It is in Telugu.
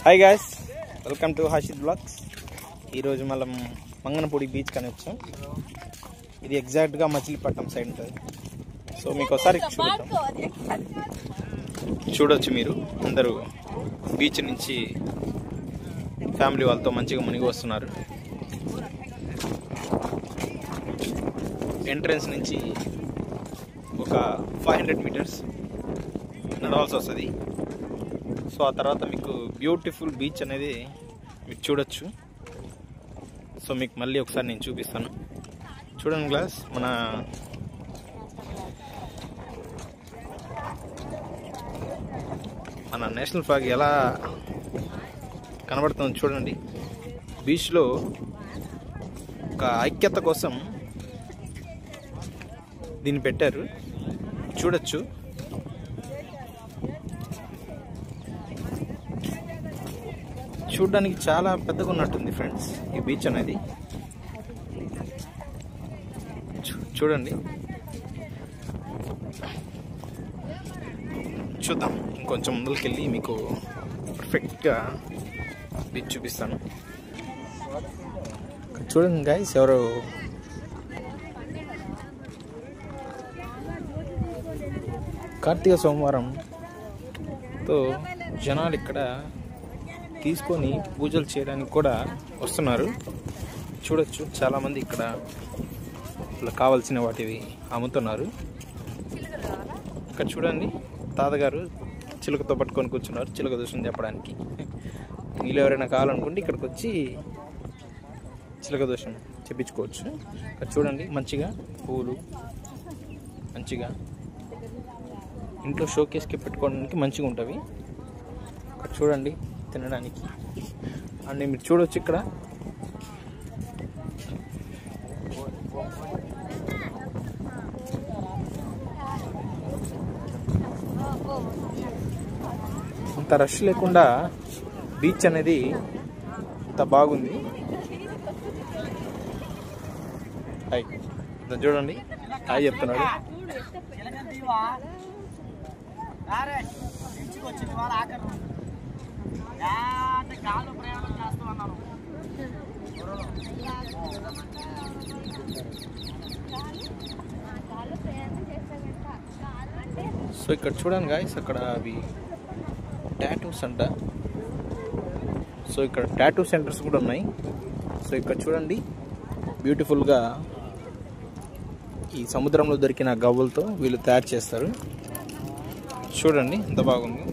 Hi guys, welcome to Harshit blogs. ఈరోజు మనం మంగనపూడి బీచ్ కని వచ్చాం. ఇది ఎగ్జాక్ట్గా మచిలీపట్నం సైడ్ ఉంటుంది. సో మీకు ఒకసారి చూడొచ్చు. మీరు అందరూ బీచ్ నుంచి ఫ్యామిలీ వాళ్ళతో మంచిగా మునిగి వస్తున్నారు. ఎంట్రన్స్ నుంచి ఒక 500 మీటర్స్ నడవాల్సి వస్తుంది. సో ఆ తర్వాత మీకు బ్యూటిఫుల్ బీచ్ అనేది మీరు చూడొచ్చు. సో మీకు మళ్ళీ ఒకసారి నేను చూపిస్తాను. చూడండి గ్లాస్, మన నేషనల్ ఫ్లాగ్ ఎలా కనబడుతుందో చూడండి. బీచ్లో ఒక ఐక్యత కోసం దీన్ని పెట్టారు, చూడొచ్చు. చూడడానికి చాలా పెద్దగా ఉన్నట్టుంది ఫ్రెండ్స్ ఈ బీచ్ అనేది. చూడండి, చూద్దాం. ఇంకొంచెం ముందుకు వెళ్ళి మీకు పర్ఫెక్ట్గా బీచ్ చూపిస్తాను. చూడండి గైస్, ఎవరు కార్తీక సోమవారంతో జనాలు ఇక్కడ తీసుకొని పూజలు చేయడానికి కూడా వస్తున్నారు. చూడొచ్చు, చాలామంది ఇక్కడ కావాల్సిన వాటివి అమ్ముతున్నారు. ఇక్కడ చూడండి, తాతగారు చిలుకతో పట్టుకొని కూర్చున్నారు చిలుక దోషం చెప్పడానికి. వీళ్ళు ఎవరైనా కావాలనుకుంటే ఇక్కడికి వచ్చి చిలుక దోషం చెప్పించుకోవచ్చు. ఇక్కడ చూడండి, మంచిగా పూలు మంచిగా ఇంట్లో షోకేస్కి పెట్టుకోవడానికి మంచిగా ఉంటుంది. ఇక్కడ చూడండి, తినడానికి అన్నీ మీరు చూడవచ్చు. ఇక్కడ అంత రష్ లేకుండా బీచ్ అనేది అంత బాగుంది. హాయ్ చూడండి, హాయ్ చెప్తున్నాడు. సో ఇక్కడ చూడండి గాయస్, అక్కడ అవి టాటూస్ అంట. సో ఇక్కడ టాటూ సెంటర్స్ కూడా ఉన్నాయి. సో ఇక్కడ చూడండి, బ్యూటిఫుల్గా ఈ సముద్రంలో దొరికిన గవ్వలతో వీళ్ళు తయారు చేస్తారు. చూడండి ఎంత బాగుంది.